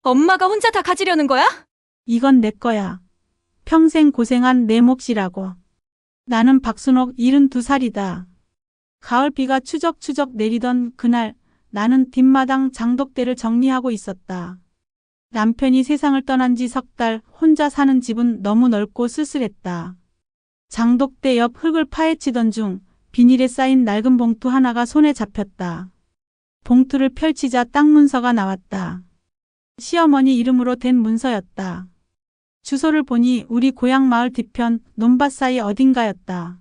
엄마가 혼자 다 가지려는 거야? 이건 내 거야. 평생 고생한 내 몫이라고. 나는 박순옥 72살이다. 가을비가 추적추적 내리던 그날 나는 뒷마당 장독대를 정리하고 있었다. 남편이 세상을 떠난 지 석 달, 혼자 사는 집은 너무 넓고 쓸쓸했다. 장독대 옆 흙을 파헤치던 중 비닐에 쌓인 낡은 봉투 하나가 손에 잡혔다. 봉투를 펼치자 땅 문서가 나왔다. 시어머니 이름으로 된 문서였다. 주소를 보니 우리 고향 마을 뒤편 논밭 사이 어딘가였다.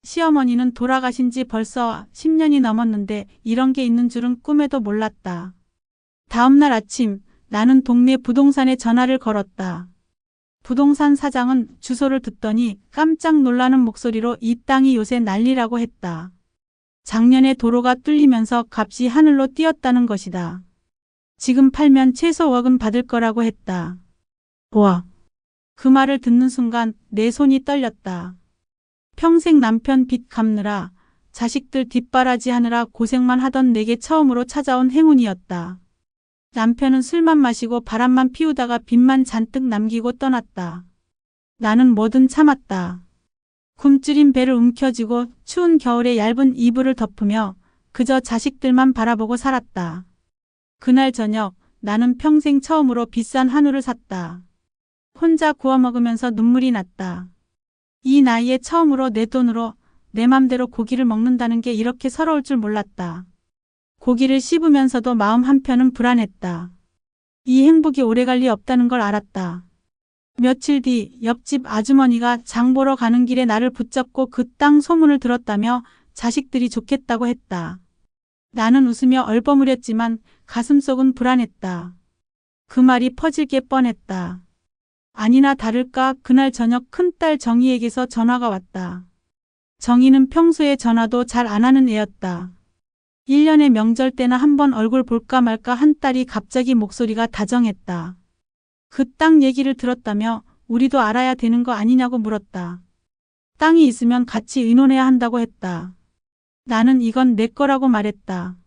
시어머니는 돌아가신 지 벌써 10년이 넘었는데 이런 게 있는 줄은 꿈에도 몰랐다. 다음 날 아침 나는 동네 부동산에 전화를 걸었다. 부동산 사장은 주소를 듣더니 깜짝 놀라는 목소리로 이 땅이 요새 난리라고 했다. 작년에 도로가 뚫리면서 값이 하늘로 뛰었다는 것이다. 지금 팔면 최소 1억은 받을 거라고 했다. 와! 그 말을 듣는 순간 내 손이 떨렸다. 평생 남편 빚 갚느라 자식들 뒷바라지 하느라 고생만 하던 내게 처음으로 찾아온 행운이었다. 남편은 술만 마시고 바람만 피우다가 빚만 잔뜩 남기고 떠났다. 나는 뭐든 참았다. 굶주린 배를 움켜쥐고 추운 겨울에 얇은 이불을 덮으며 그저 자식들만 바라보고 살았다. 그날 저녁 나는 평생 처음으로 비싼 한우를 샀다. 혼자 구워 먹으면서 눈물이 났다. 이 나이에 처음으로 내 돈으로 내 맘대로 고기를 먹는다는 게 이렇게 서러울 줄 몰랐다. 고기를 씹으면서도 마음 한편은 불안했다. 이 행복이 오래갈 리 없다는 걸 알았다. 며칠 뒤 옆집 아주머니가 장 보러 가는 길에 나를 붙잡고 그 땅 소문을 들었다며 자식들이 좋겠다고 했다. 나는 웃으며 얼버무렸지만 가슴속은 불안했다. 그 말이 퍼질 게 뻔했다. 아니나 다를까 그날 저녁 큰딸 정희에게서 전화가 왔다. 정희는 평소에 전화도 잘 안 하는 애였다. 1년의 명절 때나 한번 얼굴 볼까 말까 한 딸이 갑자기 목소리가 다정했다. 그 땅 얘기를 들었다며 우리도 알아야 되는 거 아니냐고 물었다. 땅이 있으면 같이 의논해야 한다고 했다. 나는 이건 내 거라고 말했다.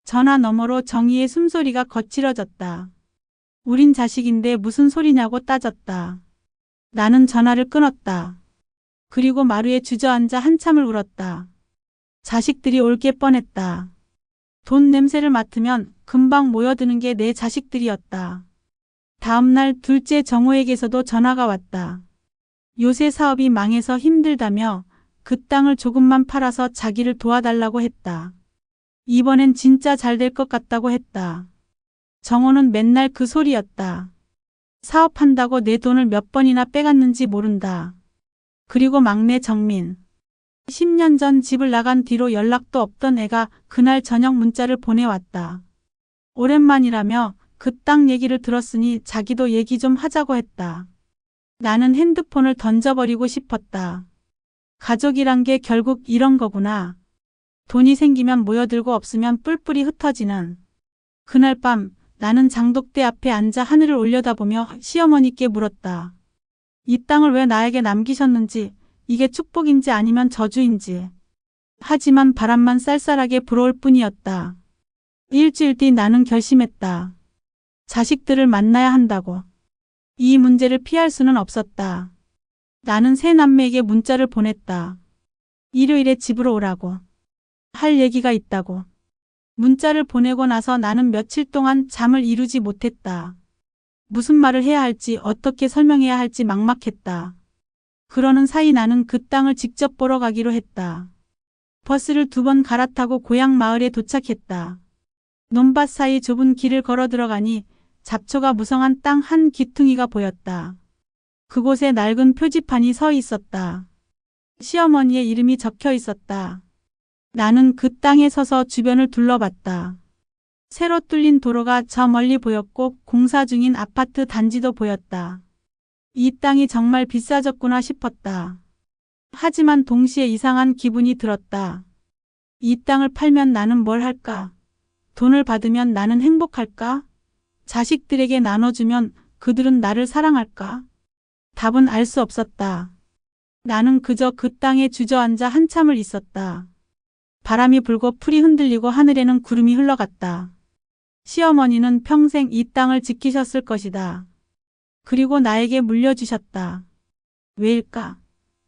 전화 너머로 정희의 숨소리가 거칠어졌다. 우린 자식인데 무슨 소리냐고 따졌다. 나는 전화를 끊었다. 그리고 마루에 주저앉아 한참을 울었다. 자식들이 올 게 뻔했다. 돈 냄새를 맡으면 금방 모여드는 게 내 자식들이었다. 다음 날 둘째 정호에게서도 전화가 왔다. 요새 사업이 망해서 힘들다며 그 땅을 조금만 팔아서 자기를 도와달라고 했다. 이번엔 진짜 잘 될 것 같다고 했다. 정호는 맨날 그 소리였다. 사업한다고 내 돈을 몇 번이나 빼갔는지 모른다. 그리고 막내 정민. 10년 전 집을 나간 뒤로 연락도 없던 애가 그날 저녁 문자를 보내왔다. 오랜만이라며 그 땅 얘기를 들었으니 자기도 얘기 좀 하자고 했다. 나는 핸드폰을 던져버리고 싶었다. 가족이란 게 결국 이런 거구나. 돈이 생기면 모여들고 없으면 뿔뿔이 흩어지는. 그날 밤 나는 장독대 앞에 앉아 하늘을 올려다보며 시어머니께 물었다. 이 땅을 왜 나에게 남기셨는지, 이게 축복인지 아니면 저주인지. 하지만 바람만 쌀쌀하게 불어올 뿐이었다. 일주일 뒤 나는 결심했다. 자식들을 만나야 한다고. 이 문제를 피할 수는 없었다. 나는 세 남매에게 문자를 보냈다. 일요일에 집으로 오라고. 할 얘기가 있다고. 문자를 보내고 나서 나는 며칠 동안 잠을 이루지 못했다. 무슨 말을 해야 할지 어떻게 설명해야 할지 막막했다. 그러는 사이 나는 그 땅을 직접 보러 가기로 했다. 버스를 2번 갈아타고 고향 마을에 도착했다. 논밭 사이 좁은 길을 걸어 들어가니 잡초가 무성한 땅 한 귀퉁이가 보였다. 그곳에 낡은 표지판이 서 있었다. 시어머니의 이름이 적혀 있었다. 나는 그 땅에 서서 주변을 둘러봤다. 새로 뚫린 도로가 저 멀리 보였고 공사 중인 아파트 단지도 보였다. 이 땅이 정말 비싸졌구나 싶었다. 하지만 동시에 이상한 기분이 들었다. 이 땅을 팔면 나는 뭘 할까? 돈을 받으면 나는 행복할까? 자식들에게 나눠주면 그들은 나를 사랑할까? 답은 알 수 없었다. 나는 그저 그 땅에 주저앉아 한참을 있었다. 바람이 불고 풀이 흔들리고 하늘에는 구름이 흘러갔다. 시어머니는 평생 이 땅을 지키셨을 것이다. 그리고 나에게 물려주셨다. 왜일까?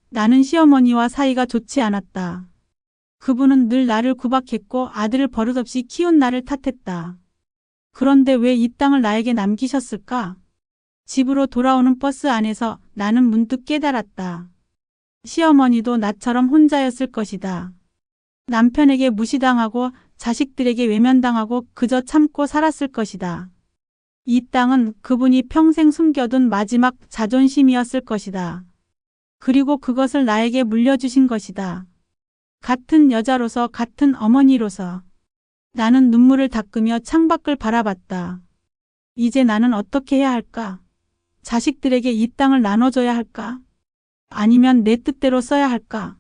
나는 시어머니와 사이가 좋지 않았다. 그분은 늘 나를 구박했고 아들을 버릇없이 키운 나를 탓했다. 그런데 왜 이 땅을 나에게 남기셨을까? 집으로 돌아오는 버스 안에서 나는 문득 깨달았다. 시어머니도 나처럼 혼자였을 것이다. 남편에게 무시당하고 자식들에게 외면당하고 그저 참고 살았을 것이다. 이 땅은 그분이 평생 숨겨둔 마지막 자존심이었을 것이다. 그리고 그것을 나에게 물려주신 것이다. 같은 여자로서 같은 어머니로서 나는 눈물을 닦으며 창밖을 바라봤다. 이제 나는 어떻게 해야 할까? 자식들에게 이 땅을 나눠줘야 할까? 아니면 내 뜻대로 써야 할까?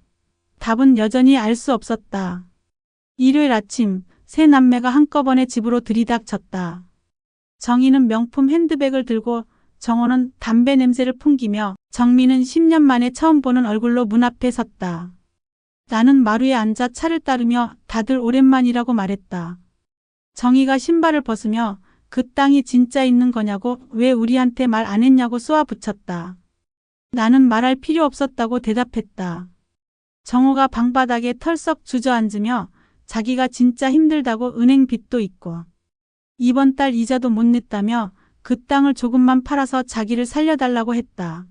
답은 여전히 알 수 없었다. 일요일 아침 세 남매가 한꺼번에 집으로 들이닥쳤다. 정희는 명품 핸드백을 들고 정호는 담배 냄새를 풍기며 정민은 10년 만에 처음 보는 얼굴로 문 앞에 섰다. 나는 마루에 앉아 차를 따르며 다들 오랜만이라고 말했다. 정희가 신발을 벗으며 그 땅이 진짜 있는 거냐고 왜 우리한테 말 안 했냐고 쏘아붙였다. 나는 말할 필요 없었다고 대답했다. 정호가 방바닥에 털썩 주저앉으며 자기가 진짜 힘들다고 은행 빚도 있고 이번 달 이자도 못 냈다며 그 땅을 조금만 팔아서 자기를 살려달라고 했다.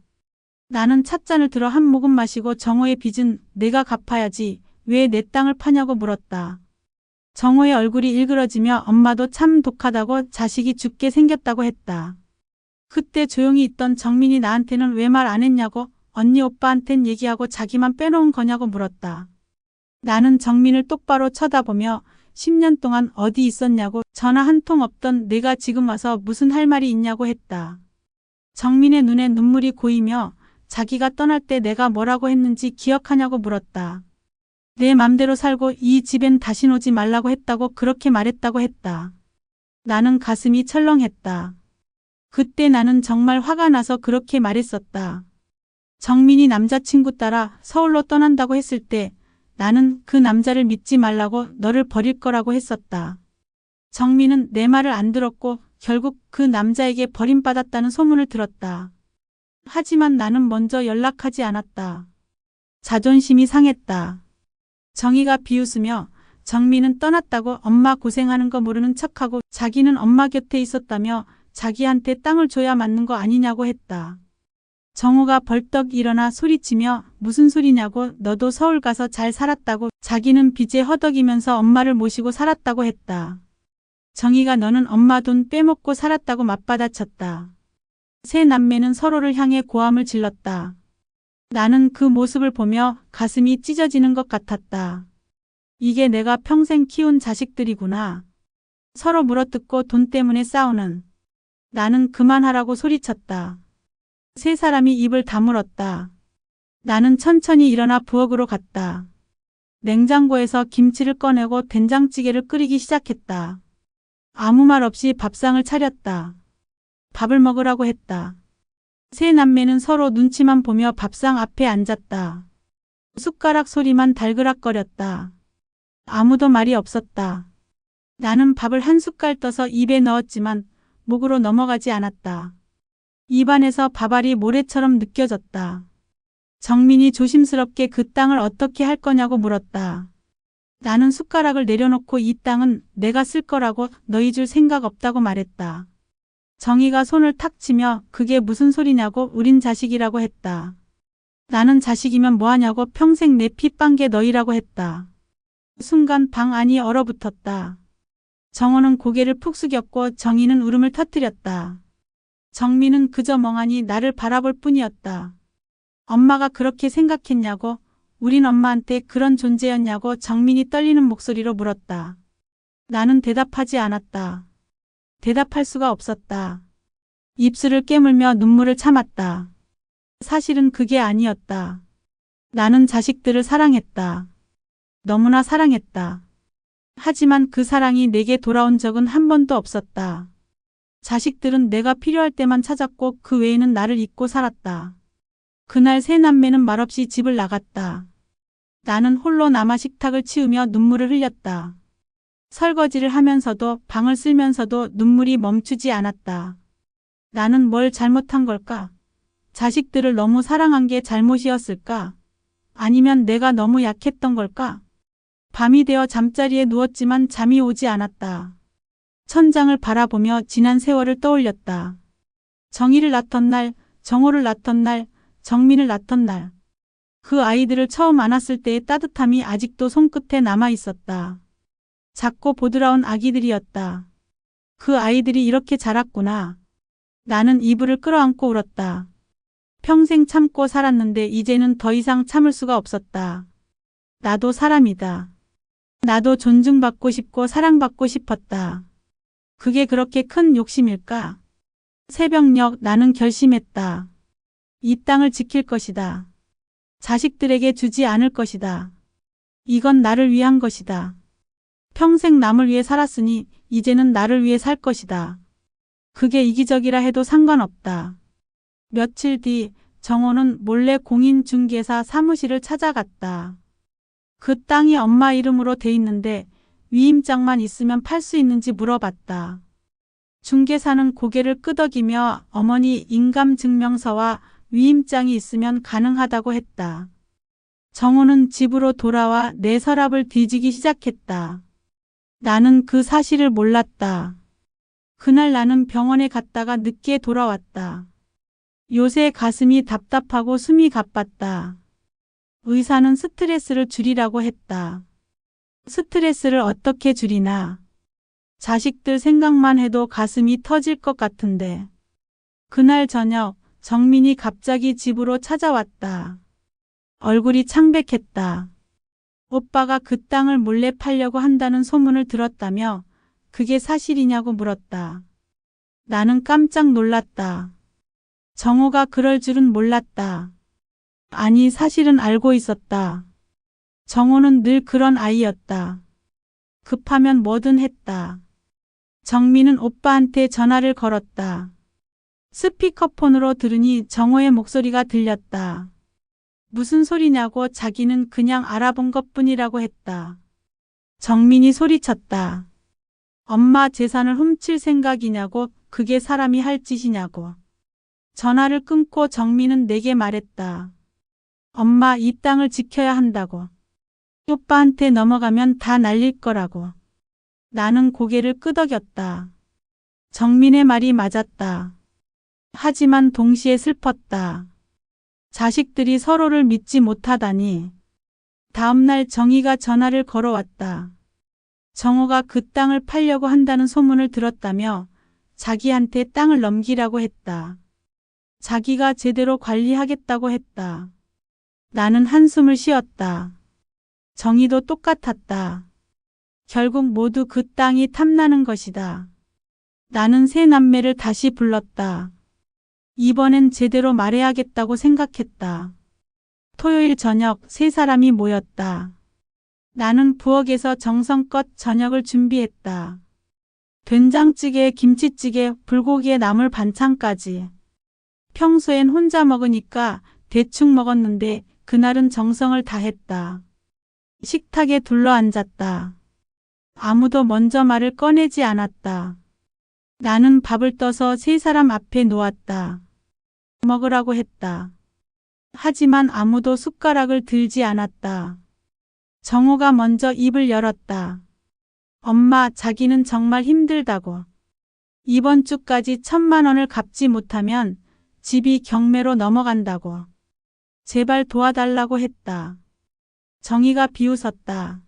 나는 찻잔을 들어 한 모금 마시고 정호의 빚은 내가 갚아야지 왜 내 땅을 파냐고 물었다. 정호의 얼굴이 일그러지며 엄마도 참 독하다고 자식이 죽게 생겼다고 했다. 그때 조용히 있던 정민이 나한테는 왜 말 안 했냐고 언니 오빠한텐 얘기하고 자기만 빼놓은 거냐고 물었다. 나는 정민을 똑바로 쳐다보며 10년 동안 어디 있었냐고 전화 한 통 없던 내가 지금 와서 무슨 할 말이 있냐고 했다. 정민의 눈에 눈물이 고이며 자기가 떠날 때 내가 뭐라고 했는지 기억하냐고 물었다. 내 맘대로 살고 이 집엔 다신 오지 말라고 했다고 그렇게 말했다고 했다. 나는 가슴이 철렁했다. 그때 나는 정말 화가 나서 그렇게 말했었다. 정민이 남자친구 따라 서울로 떠난다고 했을 때 나는 그 남자를 믿지 말라고 너를 버릴 거라고 했었다. 정민은 내 말을 안 들었고 결국 그 남자에게 버림받았다는 소문을 들었다. 하지만 나는 먼저 연락하지 않았다. 자존심이 상했다. 정희가 비웃으며 정민은 떠났다고 엄마 고생하는 거 모르는 척하고 자기는 엄마 곁에 있었다며 자기한테 땅을 줘야 맞는 거 아니냐고 했다. 정호가 벌떡 일어나 소리치며 무슨 소리냐고 너도 서울 가서 잘 살았다고 자기는 빚에 허덕이면서 엄마를 모시고 살았다고 했다. 정희가 너는 엄마 돈 빼먹고 살았다고 맞받아쳤다. 세 남매는 서로를 향해 고함을 질렀다. 나는 그 모습을 보며 가슴이 찢어지는 것 같았다. 이게 내가 평생 키운 자식들이구나. 서로 물어뜯고 돈 때문에 싸우는. 나는 그만하라고 소리쳤다. 세 사람이 입을 다물었다. 나는 천천히 일어나 부엌으로 갔다. 냉장고에서 김치를 꺼내고 된장찌개를 끓이기 시작했다. 아무 말 없이 밥상을 차렸다. 밥을 먹으라고 했다. 세 남매는 서로 눈치만 보며 밥상 앞에 앉았다. 숟가락 소리만 달그락거렸다. 아무도 말이 없었다. 나는 밥을 한 숟갈 떠서 입에 넣었지만 목으로 넘어가지 않았다. 입안에서 밥알이 모래처럼 느껴졌다. 정민이 조심스럽게 그 땅을 어떻게 할 거냐고 물었다. 나는 숟가락을 내려놓고 이 땅은 내가 쓸 거라고 너희 줄 생각 없다고 말했다. 정희가 손을 탁 치며 그게 무슨 소리냐고 우린 자식이라고 했다. 나는 자식이면 뭐하냐고 평생 내 피 빤 게 너희라고 했다. 순간 방 안이 얼어붙었다. 정호는 고개를 푹 숙였고 정희는 울음을 터뜨렸다. 정민은 그저 멍하니 나를 바라볼 뿐이었다. 엄마가 그렇게 생각했냐고, 우린 엄마한테 그런 존재였냐고 정민이 떨리는 목소리로 물었다. 나는 대답하지 않았다. 대답할 수가 없었다. 입술을 깨물며 눈물을 참았다. 사실은 그게 아니었다. 나는 자식들을 사랑했다. 너무나 사랑했다. 하지만 그 사랑이 내게 돌아온 적은 한 번도 없었다. 자식들은 내가 필요할 때만 찾았고 그 외에는 나를 잊고 살았다. 그날 세 남매는 말없이 집을 나갔다. 나는 홀로 남아 식탁을 치우며 눈물을 흘렸다. 설거지를 하면서도 방을 쓸면서도 눈물이 멈추지 않았다. 나는 뭘 잘못한 걸까? 자식들을 너무 사랑한 게 잘못이었을까? 아니면 내가 너무 약했던 걸까? 밤이 되어 잠자리에 누웠지만 잠이 오지 않았다. 천장을 바라보며 지난 세월을 떠올렸다. 정희를 낳던 날, 정호를 낳던 날, 정민을 낳던 날. 그 아이들을 처음 안았을 때의 따뜻함이 아직도 손끝에 남아 있었다. 작고 보드라운 아기들이었다. 그 아이들이 이렇게 자랐구나. 나는 이불을 끌어안고 울었다. 평생 참고 살았는데 이제는 더 이상 참을 수가 없었다. 나도 사람이다. 나도 존중받고 싶고 사랑받고 싶었다. 그게 그렇게 큰 욕심일까? 새벽녘 나는 결심했다. 이 땅을 지킬 것이다. 자식들에게 주지 않을 것이다. 이건 나를 위한 것이다. 평생 남을 위해 살았으니 이제는 나를 위해 살 것이다. 그게 이기적이라 해도 상관없다. 며칠 뒤 정호는 몰래 공인중개사 사무실을 찾아갔다. 그 땅이 엄마 이름으로 돼 있는데 위임장만 있으면 팔 수 있는지 물어봤다. 중개사는 고개를 끄덕이며 어머니 인감증명서와 위임장이 있으면 가능하다고 했다. 정호는 집으로 돌아와 내 서랍을 뒤지기 시작했다. 나는 그 사실을 몰랐다. 그날 나는 병원에 갔다가 늦게 돌아왔다. 요새 가슴이 답답하고 숨이 가빴다. 의사는 스트레스를 줄이라고 했다. 스트레스를 어떻게 줄이나? 자식들 생각만 해도 가슴이 터질 것 같은데. 그날 저녁 정민이 갑자기 집으로 찾아왔다. 얼굴이 창백했다. 오빠가 그 땅을 몰래 팔려고 한다는 소문을 들었다며 그게 사실이냐고 물었다. 나는 깜짝 놀랐다. 정호가 그럴 줄은 몰랐다. 아니, 사실은 알고 있었다. 정호는 늘 그런 아이였다. 급하면 뭐든 했다. 정민은 오빠한테 전화를 걸었다. 스피커폰으로 들으니 정호의 목소리가 들렸다. 무슨 소리냐고 자기는 그냥 알아본 것뿐이라고 했다. 정민이 소리쳤다. 엄마 재산을 훔칠 생각이냐고, 그게 사람이 할 짓이냐고. 전화를 끊고 정민은 내게 말했다. 엄마, 이 땅을 지켜야 한다고. 오빠한테 넘어가면 다 날릴 거라고. 나는 고개를 끄덕였다. 정민의 말이 맞았다. 하지만 동시에 슬펐다. 자식들이 서로를 믿지 못하다니. 다음날 정희가 전화를 걸어왔다. 정호가 그 땅을 팔려고 한다는 소문을 들었다며 자기한테 땅을 넘기라고 했다. 자기가 제대로 관리하겠다고 했다. 나는 한숨을 쉬었다. 정희도 똑같았다. 결국 모두 그 땅이 탐나는 것이다. 나는 세 남매를 다시 불렀다. 이번엔 제대로 말해야겠다고 생각했다. 토요일 저녁 세 사람이 모였다. 나는 부엌에서 정성껏 저녁을 준비했다. 된장찌개, 김치찌개, 불고기에 나물 반찬까지. 평소엔 혼자 먹으니까 대충 먹었는데 그날은 정성을 다했다. 식탁에 둘러앉았다. 아무도 먼저 말을 꺼내지 않았다. 나는 밥을 떠서 세 사람 앞에 놓았다. 먹으라고 했다. 하지만 아무도 숟가락을 들지 않았다. 정호가 먼저 입을 열었다. 엄마, 자기는 정말 힘들다고. 이번 주까지 1,000만 원을 갚지 못하면 집이 경매로 넘어간다고. 제발 도와달라고 했다. 정희가 비웃었다.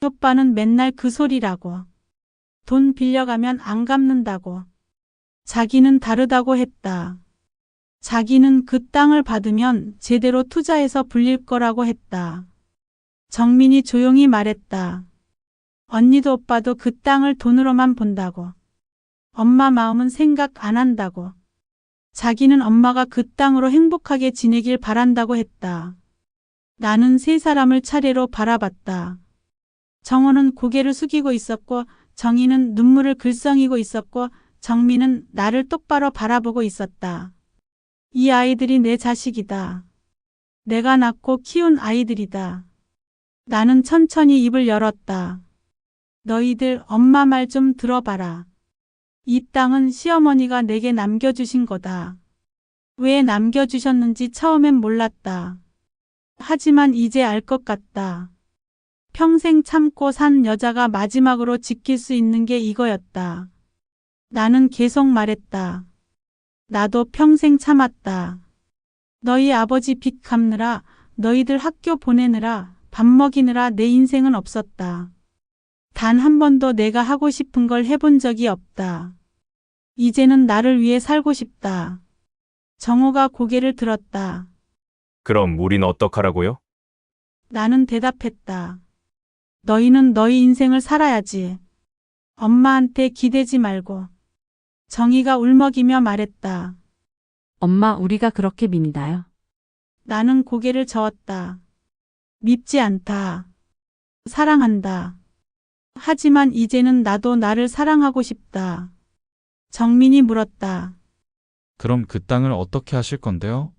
오빠는 맨날 그 소리라고. 돈 빌려가면 안 갚는다고. 자기는 다르다고 했다. 자기는 그 땅을 받으면 제대로 투자해서 불릴 거라고 했다. 정민이 조용히 말했다. 언니도 오빠도 그 땅을 돈으로만 본다고. 엄마 마음은 생각 안 한다고. 자기는 엄마가 그 땅으로 행복하게 지내길 바란다고 했다. 나는 세 사람을 차례로 바라봤다. 정호는 고개를 숙이고 있었고, 정희는 눈물을 글썽이고 있었고, 정민은 나를 똑바로 바라보고 있었다. 이 아이들이 내 자식이다. 내가 낳고 키운 아이들이다. 나는 천천히 입을 열었다. 너희들 엄마 말 좀 들어봐라. 이 땅은 시어머니가 내게 남겨주신 거다. 왜 남겨주셨는지 처음엔 몰랐다. 하지만 이제 알 것 같다. 평생 참고 산 여자가 마지막으로 지킬 수 있는 게 이거였다. 나는 계속 말했다. 나도 평생 참았다. 너희 아버지 빚 갚느라, 너희들 학교 보내느라, 밥 먹이느라 내 인생은 없었다. 단 한 번도 내가 하고 싶은 걸 해본 적이 없다. 이제는 나를 위해 살고 싶다. 정호가 고개를 들었다. 그럼 우린 어떡하라고요? 나는 대답했다. 너희는 너희 인생을 살아야지. 엄마한테 기대지 말고. 정희가 울먹이며 말했다. 엄마, 우리가 그렇게 믿나요? 나는 고개를 저었다. 밉지 않다. 사랑한다. 하지만 이제는 나도 나를 사랑하고 싶다. 정민이 물었다. 그럼 그 땅을 어떻게 하실 건데요?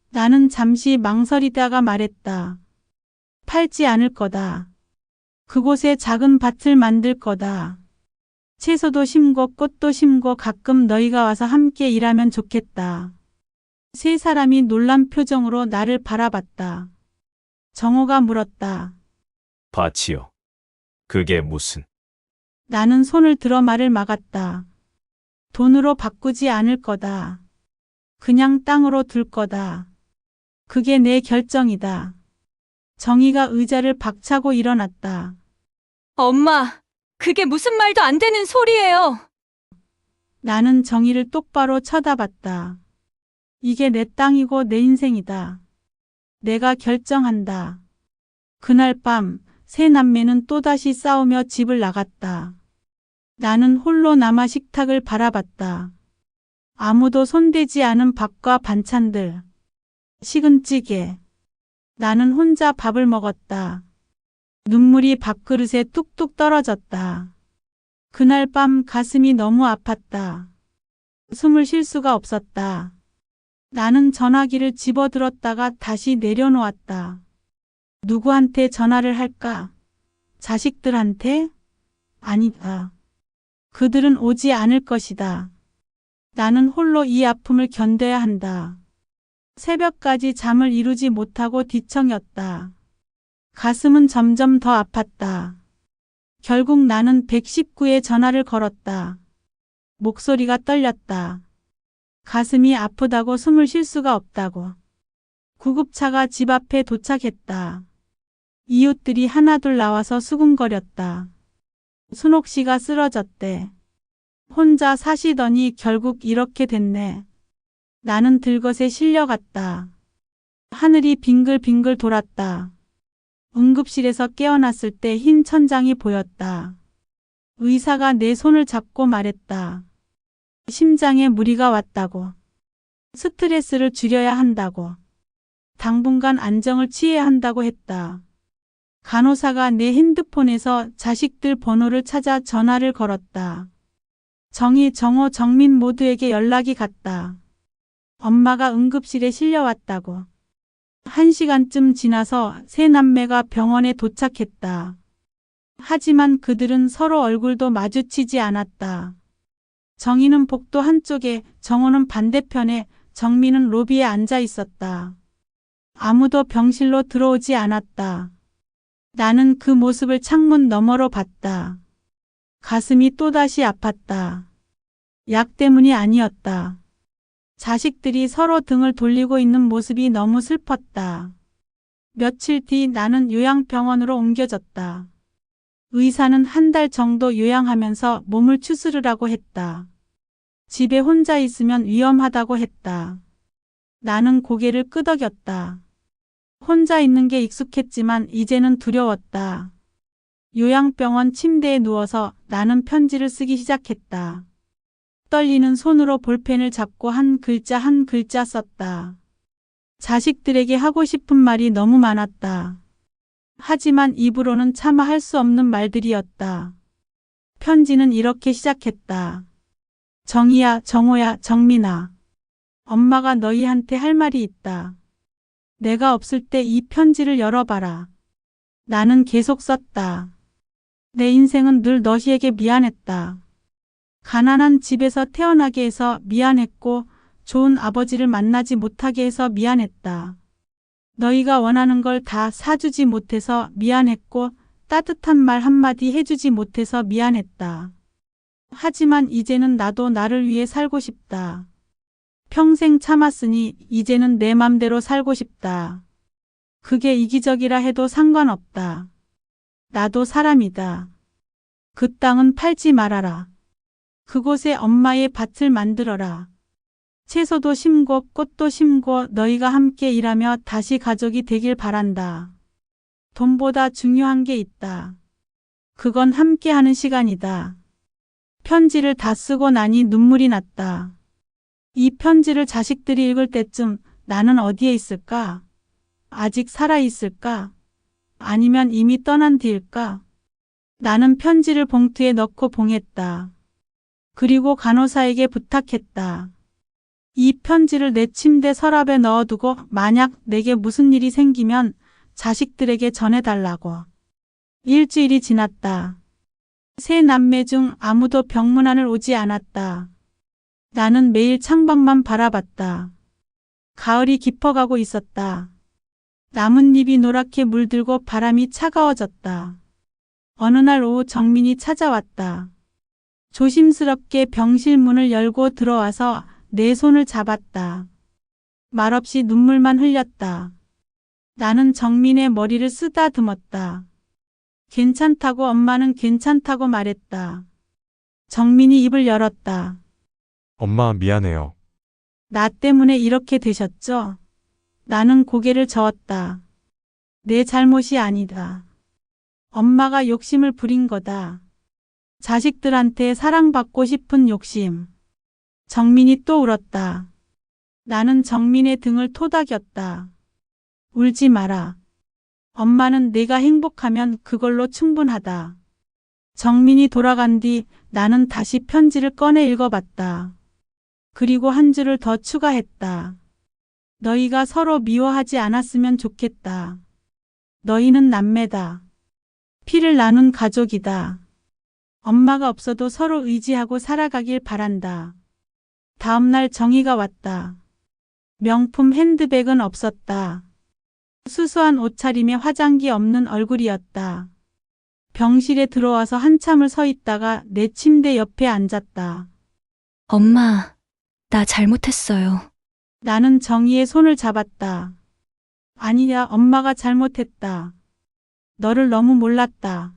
나는 잠시 망설이다가 말했다. 팔지 않을 거다. 그곳에 작은 밭을 만들 거다. 채소도 심고 꽃도 심고 가끔 너희가 와서 함께 일하면 좋겠다. 세 사람이 놀란 표정으로 나를 바라봤다. 정호가 물었다. 밭이요. 그게 무슨? 나는 손을 들어 말을 막았다. 돈으로 바꾸지 않을 거다. 그냥 땅으로 둘 거다. 그게 내 결정이다. 정희가 의자를 박차고 일어났다. 엄마, 그게 무슨 말도 안 되는 소리예요. 나는 정희를 똑바로 쳐다봤다. 이게 내 땅이고 내 인생이다. 내가 결정한다. 그날 밤 세 남매는 또다시 싸우며 집을 나갔다. 나는 홀로 남아 식탁을 바라봤다. 아무도 손대지 않은 밥과 반찬들. 식은 찌개. 나는 혼자 밥을 먹었다. 눈물이 밥그릇에 뚝뚝 떨어졌다. 그날 밤 가슴이 너무 아팠다. 숨을 쉴 수가 없었다. 나는 전화기를 집어들었다가 다시 내려놓았다. 누구한테 전화를 할까? 자식들한테? 아니다. 그들은 오지 않을 것이다. 나는 홀로 이 아픔을 견뎌야 한다. 새벽까지 잠을 이루지 못하고 뒤척였다. 가슴은 점점 더 아팠다. 결국 나는 119에 전화를 걸었다. 목소리가 떨렸다. 가슴이 아프다고 숨을 쉴 수가 없다고. 구급차가 집 앞에 도착했다. 이웃들이 하나둘 나와서 수군거렸다. 순옥 씨가 쓰러졌대. 혼자 사시더니 결국 이렇게 됐네. 나는 들것에 실려갔다. 하늘이 빙글빙글 돌았다. 응급실에서 깨어났을 때 흰 천장이 보였다. 의사가 내 손을 잡고 말했다. 심장에 무리가 왔다고. 스트레스를 줄여야 한다고. 당분간 안정을 취해야 한다고 했다. 간호사가 내 핸드폰에서 자식들 번호를 찾아 전화를 걸었다. 정희, 정호, 정민 모두에게 연락이 갔다. 엄마가 응급실에 실려왔다고. 1시간쯤 지나서 세 남매가 병원에 도착했다. 하지만 그들은 서로 얼굴도 마주치지 않았다. 정희는 복도 한쪽에, 정호는 반대편에, 정민은 로비에 앉아 있었다. 아무도 병실로 들어오지 않았다. 나는 그 모습을 창문 너머로 봤다. 가슴이 또다시 아팠다. 약 때문이 아니었다. 자식들이 서로 등을 돌리고 있는 모습이 너무 슬펐다. 며칠 뒤 나는 요양병원으로 옮겨졌다. 의사는 한 달 정도 요양하면서 몸을 추스르라고 했다. 집에 혼자 있으면 위험하다고 했다. 나는 고개를 끄덕였다. 혼자 있는 게 익숙했지만 이제는 두려웠다. 요양병원 침대에 누워서 나는 편지를 쓰기 시작했다. 떨리는 손으로 볼펜을 잡고 한 글자 한 글자 썼다. 자식들에게 하고 싶은 말이 너무 많았다. 하지만 입으로는 차마 할 수 없는 말들이었다. 편지는 이렇게 시작했다. 정희야, 정호야, 정민아. 엄마가 너희한테 할 말이 있다. 내가 없을 때 이 편지를 열어봐라. 나는 계속 썼다. 내 인생은 늘 너희에게 미안했다. 가난한 집에서 태어나게 해서 미안했고 좋은 아버지를 만나지 못하게 해서 미안했다. 너희가 원하는 걸 다 사주지 못해서 미안했고 따뜻한 말 한마디 해주지 못해서 미안했다. 하지만 이제는 나도 나를 위해 살고 싶다. 평생 참았으니 이제는 내 맘대로 살고 싶다. 그게 이기적이라 해도 상관없다. 나도 사람이다. 그 땅은 팔지 말아라. 그곳에 엄마의 밭을 만들어라. 채소도 심고 꽃도 심고 너희가 함께 일하며 다시 가족이 되길 바란다. 돈보다 중요한 게 있다. 그건 함께하는 시간이다. 편지를 다 쓰고 나니 눈물이 났다. 이 편지를 자식들이 읽을 때쯤 나는 어디에 있을까? 아직 살아 있을까? 아니면 이미 떠난 뒤일까? 나는 편지를 봉투에 넣고 봉했다. 그리고 간호사에게 부탁했다. 이 편지를 내 침대 서랍에 넣어두고 만약 내게 무슨 일이 생기면 자식들에게 전해달라고. 일주일이 지났다. 세 남매 중 아무도 병문안을 오지 않았다. 나는 매일 창밖만 바라봤다. 가을이 깊어가고 있었다. 나뭇잎이 노랗게 물들고 바람이 차가워졌다. 어느 날 오후 정민이 찾아왔다. 조심스럽게 병실 문을 열고 들어와서 내 손을 잡았다. 말없이 눈물만 흘렸다. 나는 정민의 머리를 쓰다듬었다. 괜찮다고 엄마는 괜찮다고 말했다. 정민이 입을 열었다. 엄마 미안해요. 나 때문에 이렇게 되셨죠? 나는 고개를 저었다. 내 잘못이 아니다. 엄마가 욕심을 부린 거다. 자식들한테 사랑받고 싶은 욕심. 정민이 또 울었다. 나는 정민의 등을 토닥였다. 울지 마라. 엄마는 내가 행복하면 그걸로 충분하다. 정민이 돌아간 뒤 나는 다시 편지를 꺼내 읽어봤다. 그리고 한 줄을 더 추가했다. 너희가 서로 미워하지 않았으면 좋겠다. 너희는 남매다. 피를 나눈 가족이다. 엄마가 없어도 서로 의지하고 살아가길 바란다. 다음 날 정희가 왔다. 명품 핸드백은 없었다. 수수한 옷차림에 화장기 없는 얼굴이었다. 병실에 들어와서 한참을 서 있다가 내 침대 옆에 앉았다. 엄마, 나 잘못했어요. 나는 정희의 손을 잡았다. 아니야, 엄마가 잘못했다. 너를 너무 몰랐다.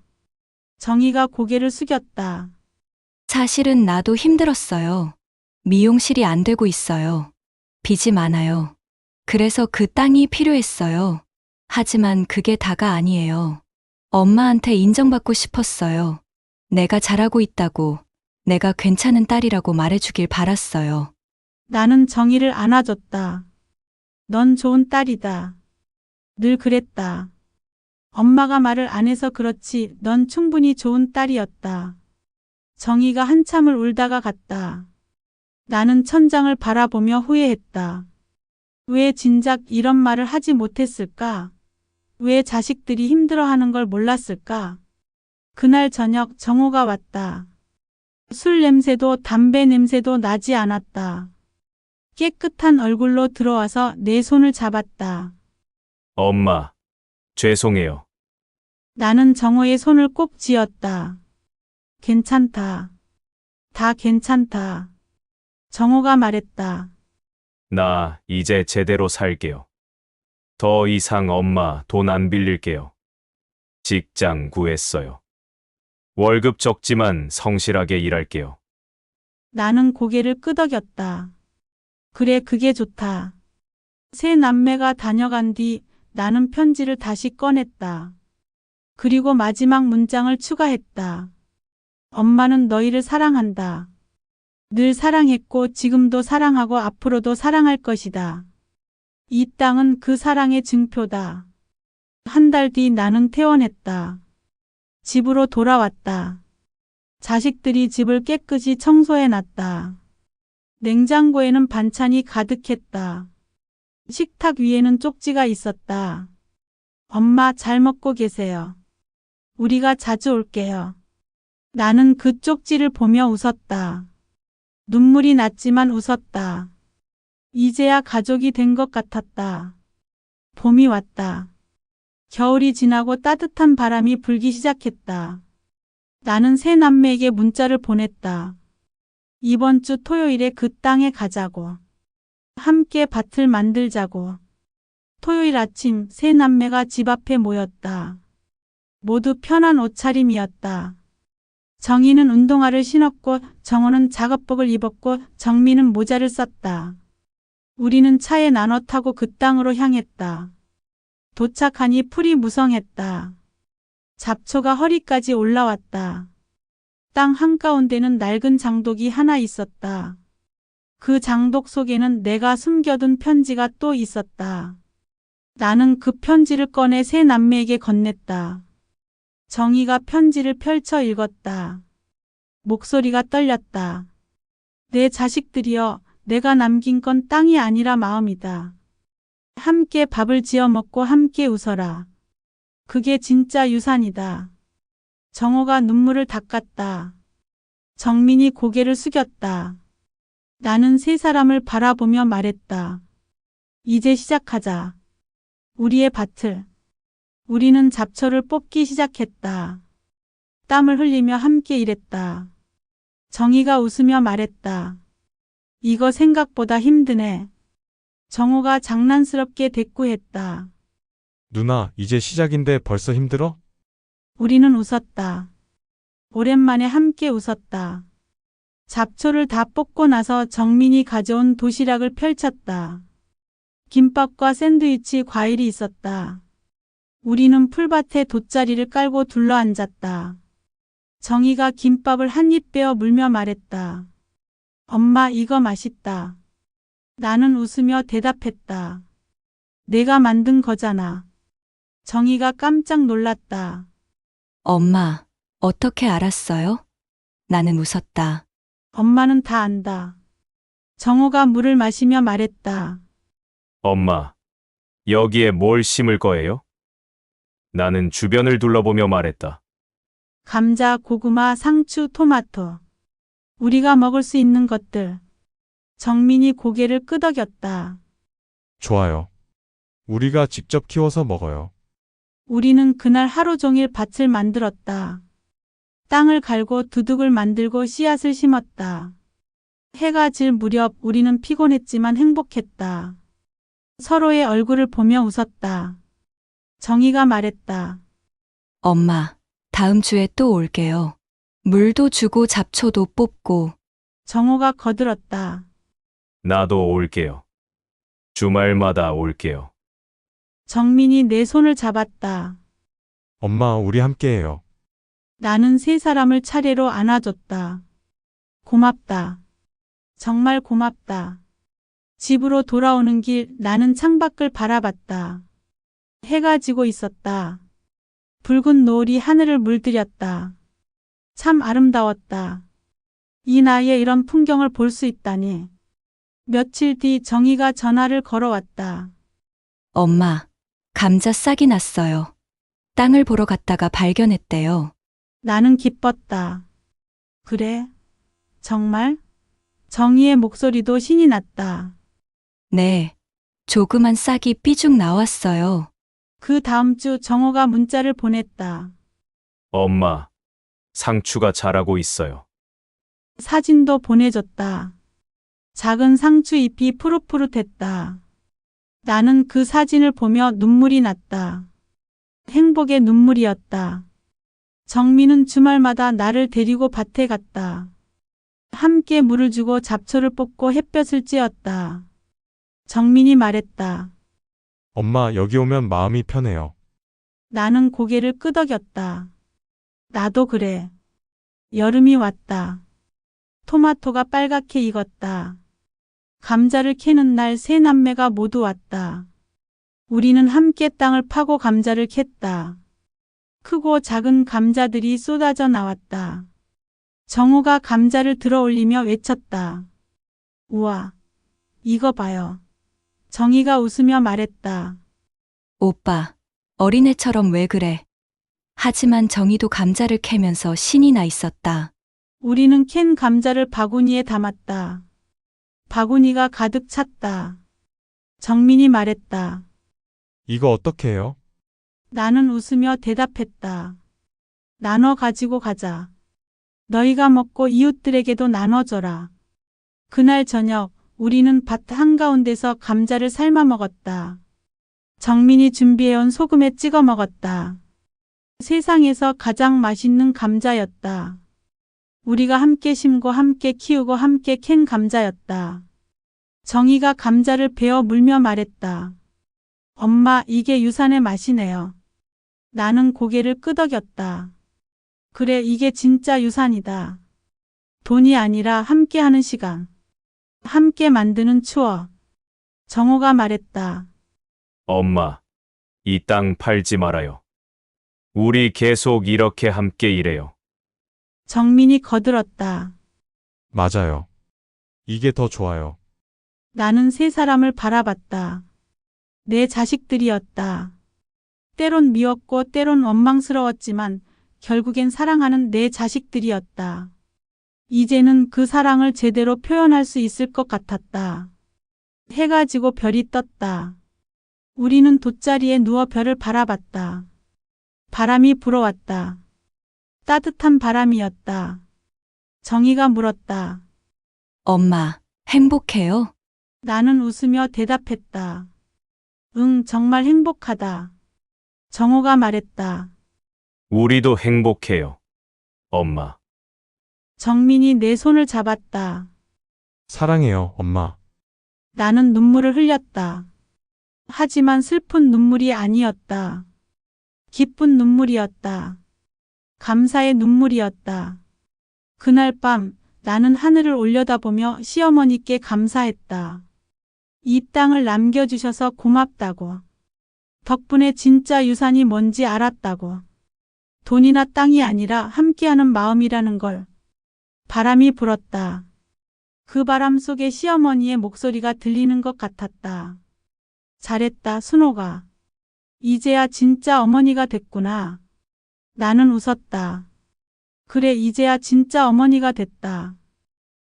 정희가 고개를 숙였다. 사실은 나도 힘들었어요. 미용실이 안 되고 있어요. 빚이 많아요. 그래서 그 땅이 필요했어요. 하지만 그게 다가 아니에요. 엄마한테 인정받고 싶었어요. 내가 잘하고 있다고, 내가 괜찮은 딸이라고 말해주길 바랐어요. 나는 정희를 안아줬다. 넌 좋은 딸이다. 늘 그랬다. 엄마가 말을 안 해서 그렇지 넌 충분히 좋은 딸이었다. 정희가 한참을 울다가 갔다. 나는 천장을 바라보며 후회했다. 왜 진작 이런 말을 하지 못했을까? 왜 자식들이 힘들어하는 걸 몰랐을까? 그날 저녁 정호가 왔다. 술 냄새도 담배 냄새도 나지 않았다. 깨끗한 얼굴로 들어와서 내 손을 잡았다. 엄마, 죄송해요. 나는 정호의 손을 꼭 쥐었다. 괜찮다. 다 괜찮다. 정호가 말했다. 나 이제 제대로 살게요. 더 이상 엄마 돈 안 빌릴게요. 직장 구했어요. 월급 적지만 성실하게 일할게요. 나는 고개를 끄덕였다. 그래, 그게 좋다. 세 남매가 다녀간 뒤 나는 편지를 다시 꺼냈다. 그리고 마지막 문장을 추가했다. 엄마는 너희를 사랑한다. 늘 사랑했고 지금도 사랑하고 앞으로도 사랑할 것이다. 이 땅은 그 사랑의 증표다. 한 달 뒤 나는 퇴원했다. 집으로 돌아왔다. 자식들이 집을 깨끗이 청소해놨다. 냉장고에는 반찬이 가득했다. 식탁 위에는 쪽지가 있었다. 엄마 잘 먹고 계세요. 우리가 자주 올게요. 나는 그 쪽지를 보며 웃었다. 눈물이 났지만 웃었다. 이제야 가족이 된 것 같았다. 봄이 왔다. 겨울이 지나고 따뜻한 바람이 불기 시작했다. 나는 새 남매에게 문자를 보냈다. 이번 주 토요일에 그 땅에 가자고. 함께 밭을 만들자고. 토요일 아침 새 남매가 집 앞에 모였다. 모두 편한 옷차림이었다. 정희는 운동화를 신었고 정호는 작업복을 입었고 정민은 모자를 썼다. 우리는 차에 나눠 타고 그 땅으로 향했다. 도착하니 풀이 무성했다. 잡초가 허리까지 올라왔다. 땅 한가운데는 낡은 장독이 하나 있었다. 그 장독 속에는 내가 숨겨둔 편지가 또 있었다. 나는 그 편지를 꺼내 새 남매에게 건넸다. 정희가 편지를 펼쳐 읽었다. 목소리가 떨렸다. 내 자식들이여, 내가 남긴 건 땅이 아니라 마음이다. 함께 밥을 지어 먹고 함께 웃어라. 그게 진짜 유산이다. 정호가 눈물을 닦았다. 정민이 고개를 숙였다. 나는 세 사람을 바라보며 말했다. 이제 시작하자. 우리의 밭을. 우리는 잡초를 뽑기 시작했다. 땀을 흘리며 함께 일했다. 정희가 웃으며 말했다. 이거 생각보다 힘드네. 정호가 장난스럽게 대꾸했다. 누나, 이제 시작인데 벌써 힘들어? 우리는 웃었다. 오랜만에 함께 웃었다. 잡초를 다 뽑고 나서 정민이 가져온 도시락을 펼쳤다. 김밥과 샌드위치, 과일이 있었다. 우리는 풀밭에 돗자리를 깔고 둘러앉았다. 정희가 김밥을 한 입 빼어 물며 말했다. 엄마, 이거 맛있다. 나는 웃으며 대답했다. 내가 만든 거잖아. 정희가 깜짝 놀랐다. 엄마, 어떻게 알았어요? 나는 웃었다. 엄마는 다 안다. 정호가 물을 마시며 말했다. 엄마, 여기에 뭘 심을 거예요? 나는 주변을 둘러보며 말했다. 감자, 고구마, 상추, 토마토. 우리가 먹을 수 있는 것들. 정민이 고개를 끄덕였다. 좋아요. 우리가 직접 키워서 먹어요. 우리는 그날 하루 종일 밭을 만들었다. 땅을 갈고 두둑을 만들고 씨앗을 심었다. 해가 질 무렵 우리는 피곤했지만 행복했다. 서로의 얼굴을 보며 웃었다. 정희가 말했다. 엄마, 다음 주에 또 올게요. 물도 주고 잡초도 뽑고. 정호가 거들었다. 나도 올게요. 주말마다 올게요. 정민이 내 손을 잡았다. 엄마, 우리 함께해요. 나는 세 사람을 차례로 안아줬다. 고맙다. 정말 고맙다. 집으로 돌아오는 길 나는 창밖을 바라봤다. 해가 지고 있었다. 붉은 노을이 하늘을 물들였다. 참 아름다웠다. 이 나이에 이런 풍경을 볼 수 있다니. 며칠 뒤 정희가 전화를 걸어왔다. 엄마, 감자 싹이 났어요. 땅을 보러 갔다가 발견했대요. 나는 기뻤다. 그래? 정말? 정희의 목소리도 신이 났다. 네, 조그만 싹이 삐죽 나왔어요. 그 다음 주 정호가 문자를 보냈다. 엄마, 상추가 자라고 있어요. 사진도 보내줬다. 작은 상추 잎이 푸릇푸릇했다. 나는 그 사진을 보며 눈물이 났다. 행복의 눈물이었다. 정민은 주말마다 나를 데리고 밭에 갔다. 함께 물을 주고 잡초를 뽑고 햇볕을 쬐었다. 정민이 말했다. 엄마, 여기 오면 마음이 편해요. 나는 고개를 끄덕였다. 나도 그래. 여름이 왔다. 토마토가 빨갛게 익었다. 감자를 캐는 날 세 남매가 모두 왔다. 우리는 함께 땅을 파고 감자를 캤다. 크고 작은 감자들이 쏟아져 나왔다. 정호가 감자를 들어 올리며 외쳤다. 우와, 이거 봐요. 정희가 웃으며 말했다. 오빠, 어린애처럼 왜 그래? 하지만 정희도 감자를 캐면서 신이 나 있었다. 우리는 캔 감자를 바구니에 담았다. 바구니가 가득 찼다. 정민이 말했다. 이거 어떻게 해요? 나는 웃으며 대답했다. 나눠 가지고 가자. 너희가 먹고 이웃들에게도 나눠줘라. 그날 저녁 우리는 밭 한가운데서 감자를 삶아 먹었다. 정민이 준비해온 소금에 찍어 먹었다. 세상에서 가장 맛있는 감자였다. 우리가 함께 심고 함께 키우고 함께 캔 감자였다. 정희가 감자를 베어 물며 말했다. 엄마, 이게 유산의 맛이네요. 나는 고개를 끄덕였다. 그래, 이게 진짜 유산이다. 돈이 아니라 함께하는 시간. 함께 만드는 추억. 정호가 말했다. 엄마, 이 땅 팔지 말아요. 우리 계속 이렇게 함께 일해요. 정민이 거들었다. 맞아요. 이게 더 좋아요. 나는 세 사람을 바라봤다. 내 자식들이었다. 때론 미웠고 때론 원망스러웠지만 결국엔 사랑하는 내 자식들이었다. 이제는 그 사랑을 제대로 표현할 수 있을 것 같았다. 해가 지고 별이 떴다. 우리는 돗자리에 누워 별을 바라봤다. 바람이 불어왔다. 따뜻한 바람이었다. 정희가 물었다. 엄마, 행복해요? 나는 웃으며 대답했다. 응, 정말 행복하다. 정호가 말했다. 우리도 행복해요. 엄마. 정민이 내 손을 잡았다. 사랑해요, 엄마. 나는 눈물을 흘렸다. 하지만 슬픈 눈물이 아니었다. 기쁜 눈물이었다. 감사의 눈물이었다. 그날 밤 나는 하늘을 올려다보며 시어머니께 감사했다. 이 땅을 남겨주셔서 고맙다고. 덕분에 진짜 유산이 뭔지 알았다고. 돈이나 땅이 아니라 함께하는 마음이라는 걸. 바람이 불었다. 그 바람 속에 시어머니의 목소리가 들리는 것 같았다. 잘했다, 순호가. 이제야 진짜 어머니가 됐구나. 나는 웃었다. 그래, 이제야 진짜 어머니가 됐다.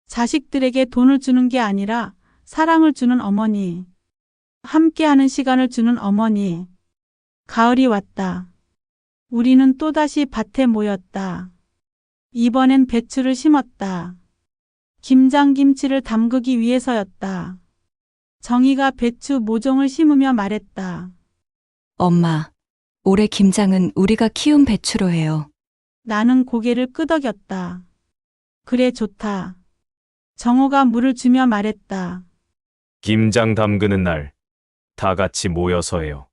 자식들에게 돈을 주는 게 아니라 사랑을 주는 어머니. 함께하는 시간을 주는 어머니. 가을이 왔다. 우리는 또다시 밭에 모였다. 이번엔 배추를 심었다. 김장김치를 담그기 위해서였다. 정희가 배추 모종을 심으며 말했다. 엄마, 올해 김장은 우리가 키운 배추로 해요. 나는 고개를 끄덕였다. 그래, 좋다. 정호가 물을 주며 말했다. 김장 담그는 날, 다 같이 모여서 해요.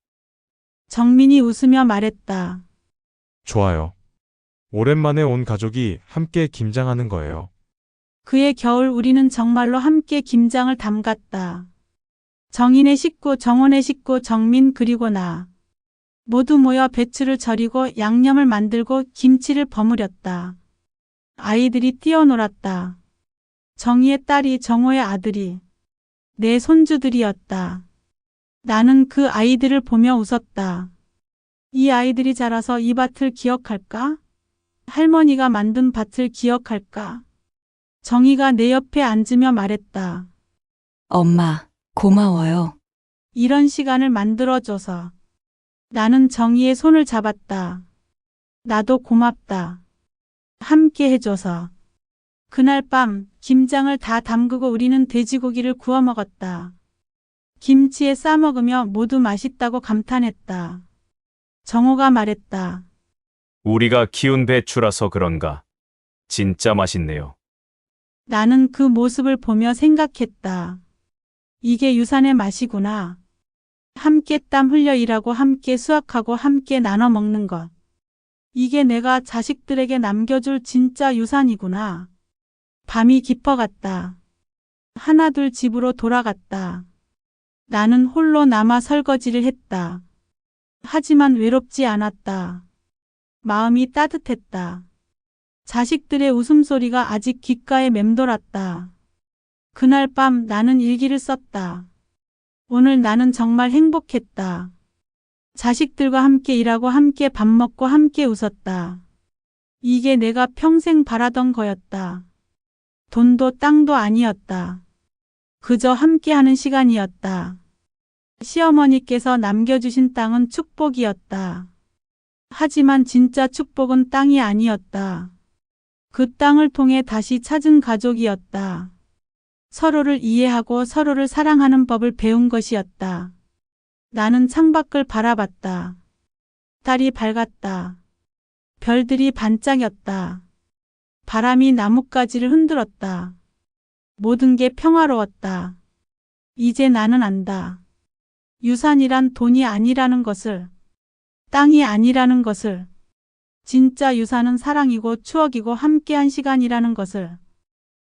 정민이 웃으며 말했다. 좋아요. 오랜만에 온 가족이 함께 김장하는 거예요. 그해 겨울 우리는 정말로 함께 김장을 담갔다. 정인의 식구, 정원의 식구, 정민 그리고 나. 모두 모여 배추를 절이고 양념을 만들고 김치를 버무렸다. 아이들이 뛰어놀았다. 정희의 딸이 정호의 아들이 내 손주들이었다. 나는 그 아이들을 보며 웃었다. 이 아이들이 자라서 이 밭을 기억할까? 할머니가 만든 밭을 기억할까? 정희가 내 옆에 앉으며 말했다. 엄마, 고마워요. 이런 시간을 만들어줘서. 나는 정희의 손을 잡았다. 나도 고맙다. 함께 해줘서. 그날 밤 김장을 다 담그고 우리는 돼지고기를 구워 먹었다. 김치에 싸 먹으며 모두 맛있다고 감탄했다. 정호가 말했다. 우리가 키운 배추라서 그런가. 진짜 맛있네요. 나는 그 모습을 보며 생각했다. 이게 유산의 맛이구나. 함께 땀 흘려 일하고 함께 수확하고 함께 나눠 먹는 것. 이게 내가 자식들에게 남겨줄 진짜 유산이구나. 밤이 깊어갔다. 하나둘 집으로 돌아갔다. 나는 홀로 남아 설거지를 했다. 하지만 외롭지 않았다. 마음이 따뜻했다. 자식들의 웃음소리가 아직 귓가에 맴돌았다. 그날 밤 나는 일기를 썼다. 오늘 나는 정말 행복했다. 자식들과 함께 일하고 함께 밥 먹고 함께 웃었다. 이게 내가 평생 바라던 거였다. 돈도 땅도 아니었다. 그저 함께하는 시간이었다. 시어머니께서 남겨주신 땅은 축복이었다. 하지만 진짜 축복은 땅이 아니었다. 그 땅을 통해 다시 찾은 가족이었다. 서로를 이해하고 서로를 사랑하는 법을 배운 것이었다. 나는 창밖을 바라봤다. 달이 밝았다. 별들이 반짝였다. 바람이 나뭇가지를 흔들었다. 모든 게 평화로웠다. 이제 나는 안다. 유산이란 돈이 아니라는 것을, 땅이 아니라는 것을, 진짜 유산은 사랑이고 추억이고 함께한 시간이라는 것을,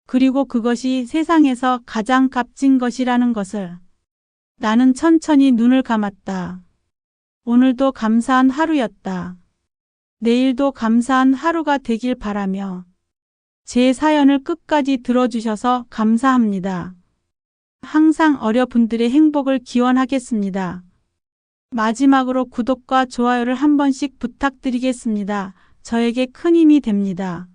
그리고 그것이 세상에서 가장 값진 것이라는 것을. 나는 천천히 눈을 감았다. 오늘도 감사한 하루였다. 내일도 감사한 하루가 되길 바라며 제 사연을 끝까지 들어주셔서 감사합니다. 항상 어려분들의 행복을 기원하겠습니다. 마지막으로 구독과 좋아요를 한 번씩 부탁드리겠습니다. 저에게 큰 힘이 됩니다.